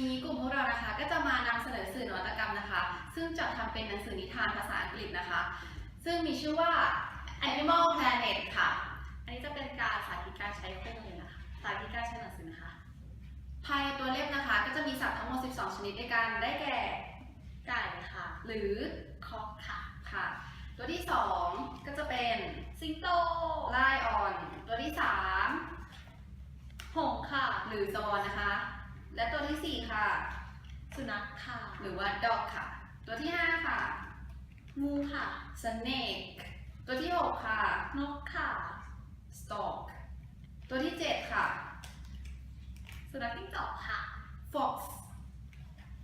นี้กลุ่มพวกเรานะคะก็จะมานำเสนอสื่อนวัตกรรมนะคะซึ่งจะทำเป็นหนังสือนิทานภาษาอังกฤษนะคะซึ่งมีชื่อว่า Animal Planet ค่ะอันนี้จะเป็นการสาธิตการใช้เครื่องเรียนนะคะสาธิตการใช้หนังสือนะคะภายในตัวเล่มนะคะก็จะมีสัตว์ทั้งหมด12ชนิดด้วยกันได้แก่ไก่ค่ะหรือคอกค่ะ ตัวที่2ก็จะเป็นสิงโตไลออนตัวที่3หงส์ค่ะหรือสวอนนะคะและตัวที่4ค่ะสุนัขค่ะหรือว่า dog ค่ะตัวที่5ค่ะงูค่ะ snake ตัวที่6ค่ะนกค่ะ stork ตัวที่7ค่ะสุนัขจิ้งจอกค่ะ fox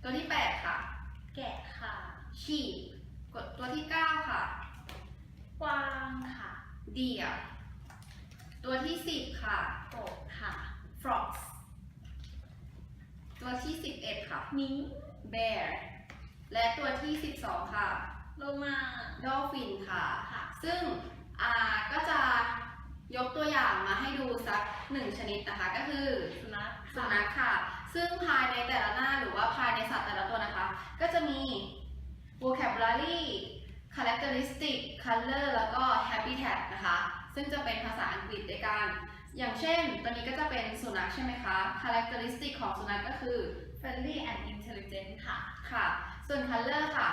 ตัวที่8ค่ะแกะค่ะ sheep ตัวที่9ค่ะกวางค่ะ deer ตัวที่10ค่ะกบค่ะ frogs ตัวที่11ค่ะมิ้ง bear และตัวที่12ค่ะโลมา dolphin ค่ะซึ่งก็จะยกตัวอย่างมาให้ดูสัก1ชนิดนะคะก็คือสุนัขค่ะซึ่งภายในแต่ละหน้าหรือว่าภายในสัตว์แต่ละตัวนะคะก็จะมี vocabulary characteristic color แล้วก็ habitat นะคะซึ่งจะเป็นภาษาอังกฤษด้วยกันอย่างเช่นตัวนี้ก็จะเป็นสุนัขใช่ไหมคะ characteristic ของสุนัขก็คือ friendly and intelligent ค่ะส่วน color ค่ะ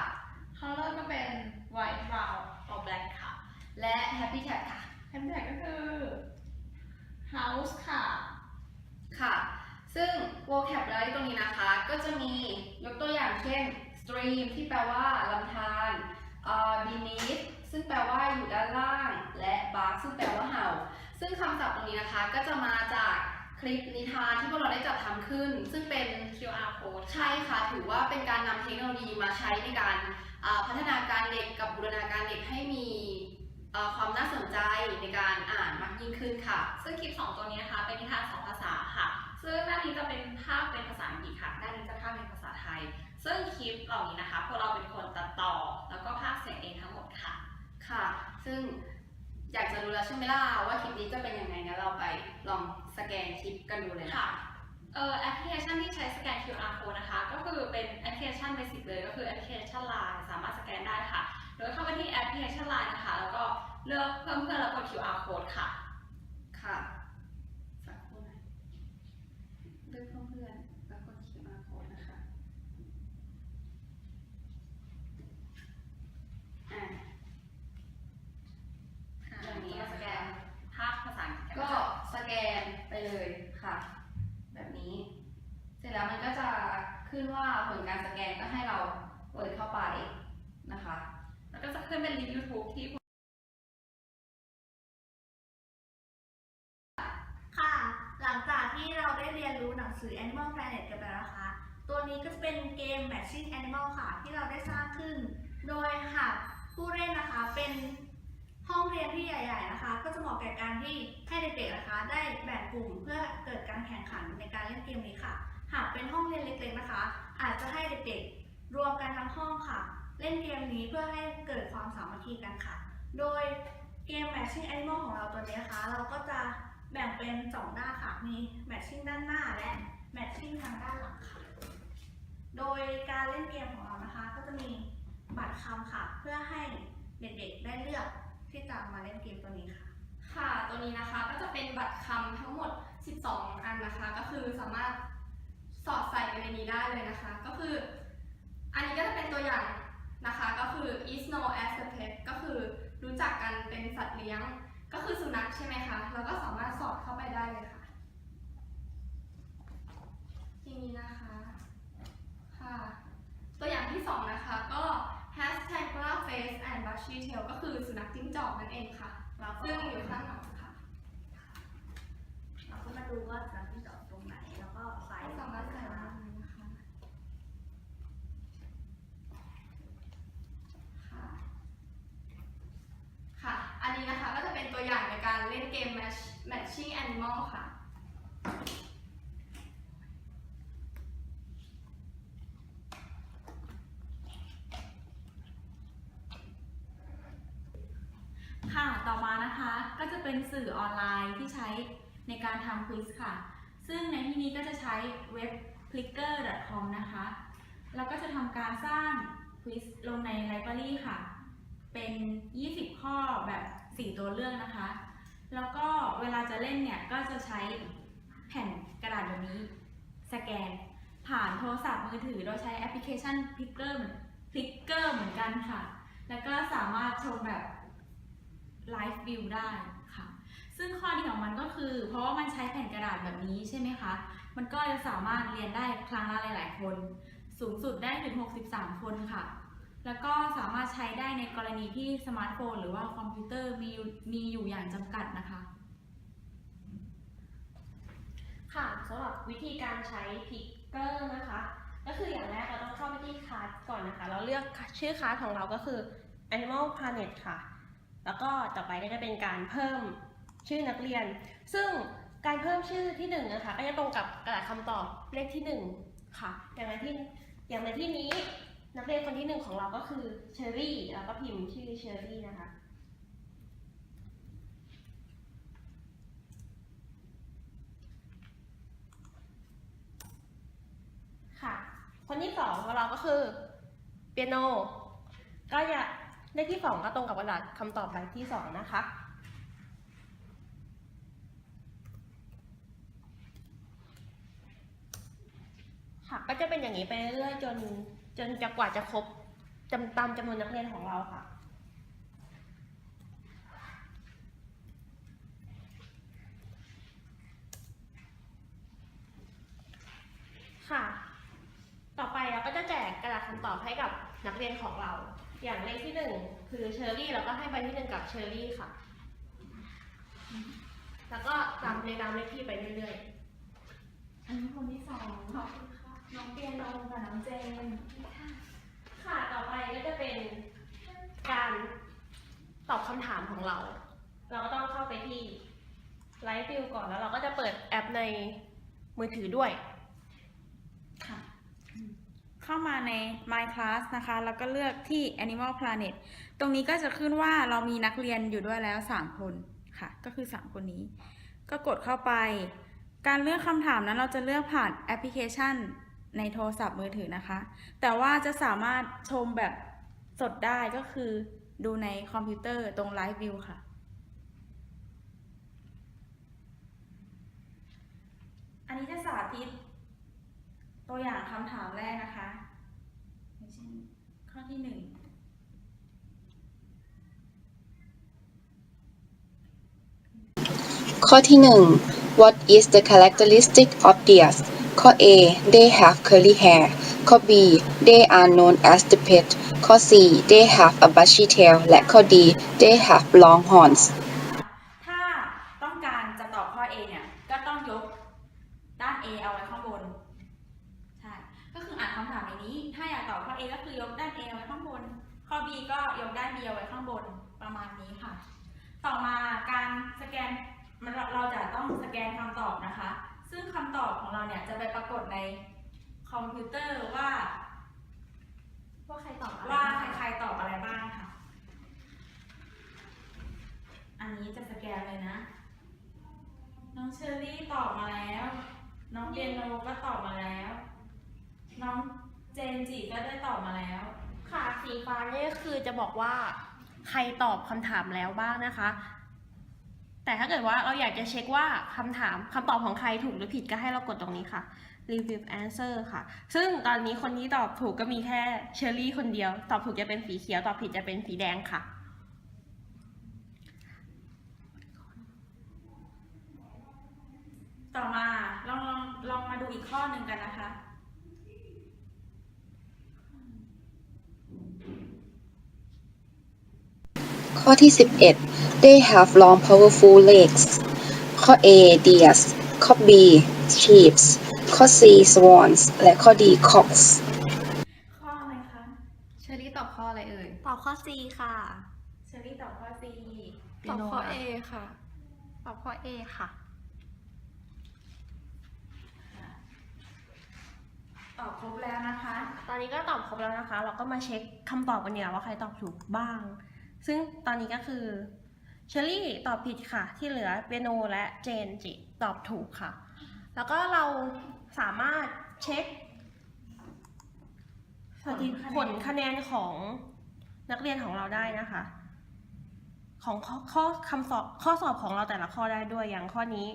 color ก็เป็น white brown or black ค่ะและ habitat ค่ะ habitat ก็คือ house ค่ะซึ่ง vocabulary ตรงนี้นะคะก็จะมียกตัวอย่างเช่น stream ที่แปลว่าลำธารbeneath ซึ่งแปลว่าอยู่ด้านล่างและ bark ซึ่งแปลว่าเห่าซึ่งคำศัพท์ตรงนี้นะคะก็จะมาจากคลิปนิทานที่พวกเราได้จัดทำขึ้นซึ่งเป็น QR code ใช่ค่ะถือว่าเป็นการนำเทคโนโลยีมาใช้ในการพัฒนาการเด็กกับบูรณาการเด็กให้มีความน่าสนใจในการอ่านมากยิ่งขึ้นค่ะซึ่งคลิป2ตัวนี้นะคะเป็นนิทาน2ภาษาค่ะซึ่งหน้านี้จะเป็นภาพเป็นภาษาอังกฤษค่ะหน้านี้จะภาพเป็นภาษาไทยซึ่งคลิปเหล่านี้นะคะพวกเราเป็นคนตัดต่อแล้วก็พากย์เสียงเองทั้งหมดค่ะซึ่งอยากจะรู้แล้วใช่ไหมล่ะว่าคลิปนี้จะเป็นยังไงงั้นเราไปลองสแกนคลิปกันดูเลยค่ะแอปพลิเคชันที่ใช้สแกน QR code นะคะก็คือเป็นแอปพลิเคชันเบสิกเลยก็คือแอปพลิเคชัน LINE สามารถสแกนได้ค่ะโดยเข้าไปที่แอปพลิเคชัน LINE นะคะแล้วก็เลือกเพิ่มเพื่อนแล้วกด QR code ค่ะสักครู่นะเลือกเพิ่มเพื่อนแล้วกด QR code นะคะอย่างนี้สแกนภาพภาษาอังกฤษก็สแกนไปเลยค่ะแบบนี้เสร็จแล้วมันก็จะขึ้นว่าผลการสแกนก็ให้เราเปิดเข้าไปนะคะแล้วก็จะขึ้นเป็นลิงก์ YouTube ที่ค่ะหลังจากที่เราได้เรียนรู้หนังสือ Animal Planet กันไปแล้วนะคะตัวนี้ก็จะเป็นเกม Matching Animal ค่ะที่เราได้สร้างขึ้นโดยหากผู้เล่นนะคะเป็นห้องเรียนที่ใหญ่ๆนะคะก็จะเหมาะแก่การที่ให้เด็กๆนะคะได้แบ่งกลุ่มเพื่อเกิดการแข่งขันในการเล่นเกมนี้ค่ะหากเป็นห้องเรียนเล็กๆนะคะอาจจะให้เด็กๆรวมกันทั้งห้องค่ะเล่นเกมนี้เพื่อให้เกิดความสามัคคีกันค่ะโดยเกม Matching Animal ของเราตัวนี้นะคะเราก็จะแบ่งเป็น2ด้านค่ะมี Matching ด้านหน้าและ Matching ทางด้านหลังค่ะโดยการเล่นเกมของเรานะคะก็จะมีบัตรคำค่ะเพื่อให้เด็กๆได้เลือกที่จะมาเล่นเกมตัวนี้ค่ะตัวนี้นะคะก็จะเป็นบัตรคำทั้งหมด12อันนะคะก็คือสามารถสอดใส่ไปในนี้ได้เลยนะคะก็คืออันนี้ก็จะเป็นตัวอย่างนะคะก็คือ is known as a pet ก็คือรู้จักกันเป็นสัตว์เลี้ยงก็คือสุนัขใช่ไหมคะเราก็สามารถสอดเข้าไปได้เลยค่ะทีนี้นะคะค่ะตัวอย่างที่2นะคะก็ has triangular face and bushy tail ก็คือสุนัขจิ้งจอกนั่นเองค่ะซึ่งอยู่ข้างหลังค่ะเราก็มาดูว่าสุนัขจิ้งจอกตรงไหนแล้วก็ใส่สามารถใส่ได้เลยนะคะค่ะอันนี้นะคะก็จะเป็นตัวอย่างในการเล่นเกม Matching Animal ค่ะค่ะต่อมานะคะก็จะเป็นสื่อออนไลน์ที่ใช้ในการทำควิซค่ะซึ่งในที่นี้ก็จะใช้เว็บ flickr.com นะคะ แล้วก็จะทำการสร้างควิสลงในไลบรารีค่ะ เป็น 20 ข้อแบบ 4 ตัวเลือกนะคะ แล้วก็เวลาจะเล่นเนี่ย ก็จะใช้แผ่นกระดาษแบบนี้สแกนผ่านโทรศัพท์มือถือโดยใช้แอปพลิเคชัน Flickr เหมือนกันค่ะ แล้วก็สามารถชมแบบ Live View ได้ค่ะ ซึ่งข้อดีของมันก็คือเพราะว่ามันใช้แผ่นกระดาษแบบนี้ใช่ไหมคะ มันก็จะสามารถเรียนได้ครั้งละหลายๆคน สูงสุดได้ถึง 63 คนค่ะ แล้วก็สามารถใช้ได้ในกรณีที่สมาร์ทโฟนหรือว่าคอมพิวเตอร์มีอยู่อย่างจำกัดนะคะ ค่ะสำหรับวิธีการใช้พิกเกอร์นะคะ ก็คืออย่างแรกเราต้องเข้าไปที่คลาสก่อนนะคะเราเลือกชื่อคลาสของเราก็คือ Animal Planet ค่ะ แล้วก็ต่อไปก็จะเป็นการเพิ่มชื่อนักเรียน ซึ่งการเพิ่มชื่อที่1นะคะก็จะตรงกับกระดาษคำตอบเลขที่1ค่ะอย่างในที่นี้นักเรียนคนที่1ของเราก็คือเชอรี่แล้วก็พิมพ์ชื่อเชอรี่นะคะค่ะคนที่2ของเราก็คือเปียโนก็จะเลขที่2ก็ตรงกับกระดาษคำตอบใบที่2นะคะค่ะก็จะเป็นอย่างนี้ไปเรื่อยๆจนจะกว่าจะครบตามจำนวนนักเรียนของเราค่ะค่ะต่อไปเราก็จะแจกกระดาษคำตอบให้กับนักเรียนของเราอย่างเลขที่1คือเชอรี่แล้วก็ให้ใบที่1กับเชอรี่ค่ะแล้วก็ตามเลขที่ไปเรื่อยๆ อันนี้คนที่2ขอบคุณค่ะ น้องเปียโนกับน้องเจน ค่ะ ต่อไปก็จะเป็นการตอบคำถามของเรา เราก็ต้องเข้าไปที่ไลฟ์วิวก่อนแล้วเราก็จะเปิดแอปในมือถือด้วย ค่ะ เข้ามาใน My Class นะคะ แล้วก็เลือกที่ Animal Planet ตรงนี้ก็จะขึ้นว่าเรามีนักเรียนอยู่ด้วยแล้ว 3 คนค่ะ ก็คือ 3 คนนี้ ก็กดเข้าไป การเลือกคำถามนั้นเราจะเลือกผ่านแอปพลิเคชันในโทรศัพท์มือถือนะคะ แต่ว่าจะสามารถชมแบบสดได้ก็คือดูในคอมพิวเตอร์ตรง Live View ค่ะ อันนี้จะสาธิตตัวอย่างคำถามแรกนะคะอย่างเช่นข้อที่ 1 ข้อที่ 1 What is the characteristic of deers ข้อ A They have curly hair ข้อ B They are known as the pet ข้อ C They have a bushy tail และข้อ D They have long horns ถ้าต้องการจะตอบข้อ A เนี่ย ก็ต้องยกด้าน A เอาไว้ข้างบน ใช่ ก็คืออ่านคำถามในนี้ ถ้าอยากตอบข้อ A ก็คือยกด้าน A เอาไว้ข้างบน ข้อ B ก็ยกด้าน B เอาไว้ข้างบน ประมาณนี้ค่ะ ต่อมาการสแกนเราจะต้องสแกนคำตอบนะคะ ซึ่งคำตอบของเราเนี่ยจะไปปรากฏในคอมพิวเตอร์ว่า ใครตอบอะไร ว่าใครตอบอะไรบ้างค่ะ อันนี้จะสแกนเลยนะ น้องเชอรี่ตอบมาแล้ว น้องเปียโนก็ตอบมาแล้ว น้องเจนจิก็ได้ตอบมาแล้ว ค่ะสีฟ้านี่คือจะบอกว่าใครตอบคำถามแล้วบ้างนะคะ แต่ถ้าเกิดว่าเราอยากจะเช็คว่าคำตอบของใครถูกหรือผิดก็ให้เรากดตรงนี้ค่ะ review answer ค่ะ ซึ่งตอนนี้คนที่ตอบถูกก็มีแค่เชอรี่คนเดียว ตอบถูกจะเป็นสีเขียว ตอบผิดจะเป็นสีแดงค่ะ ต่อมาลองมาดูอีกข้อหนึ่งกันนะคะ ข้อที่ 11 They have long powerful legs ข้อ A deers ข้อ B sheep ข้อ C swans และข้อ D cocks ข้ออะไรคะ เชอรี่ตอบข้ออะไรเอ่ย ตอบข้อ C ค่ะ เชอรี่ตอบข้อ C ตอบข้อ A ค่ะ ตอบข้อ A ค่ะ ตอบครบแล้วนะคะ ตอนนี้ก็ตอบครบแล้วนะคะ เราก็มาเช็คคำตอบกันเนี่ยว่าใครตอบถูกบ้าง ซึ่งตอนนี้ก็คือเชอรี่ตอบผิดค่ะ ที่เหลือเปียโนและเจนจิตอบถูกค่ะ แล้วก็เราสามารถ เช็คผลคะแนนของนักเรียนของเราได้นะคะ ของข้อสอบของเราแต่ละข้อได้ด้วยอย่างข้อนี้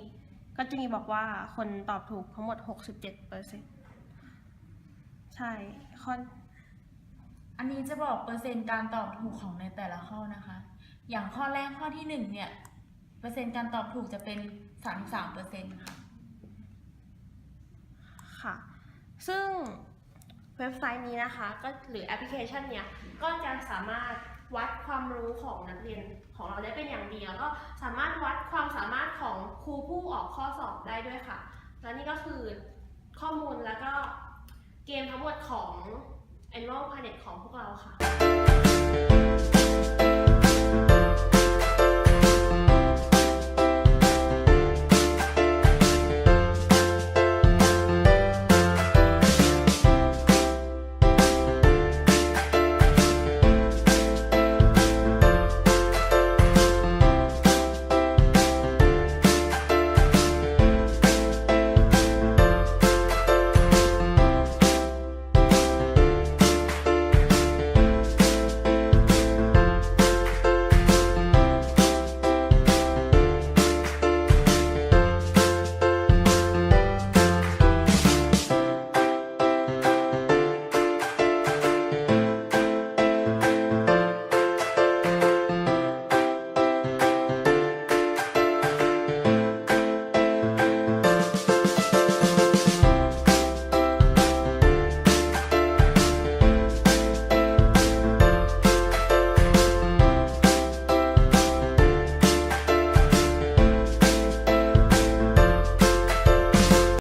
ก็จะมีบอกว่าคนตอบถูกทั้งหมด 67%ใช่ข้อ อันนี้จะบอกเปอร์เซ็นต์การตอบถูกของในแต่ละข้อนะคะ อย่างข้อแรกข้อที่1เนี่ย เปอร์เซ็นต์การตอบถูกจะเป็น 33%ค่ะ ค่ะ ซึ่งเว็บไซต์นี้นะคะก็หรือแอปพลิเคชันเนี้ยก็จะสามารถวัดความรู้ของนักเรียนของเราได้เป็นอย่างดีแล้วก็สามารถวัดความสามารถของครูผู้ออกข้อสอบได้ด้วยค่ะ และนี่ก็คือข้อมูลแล้วก็เกมทั้งหมดของ Animal Planet ของพวกเราค่ะ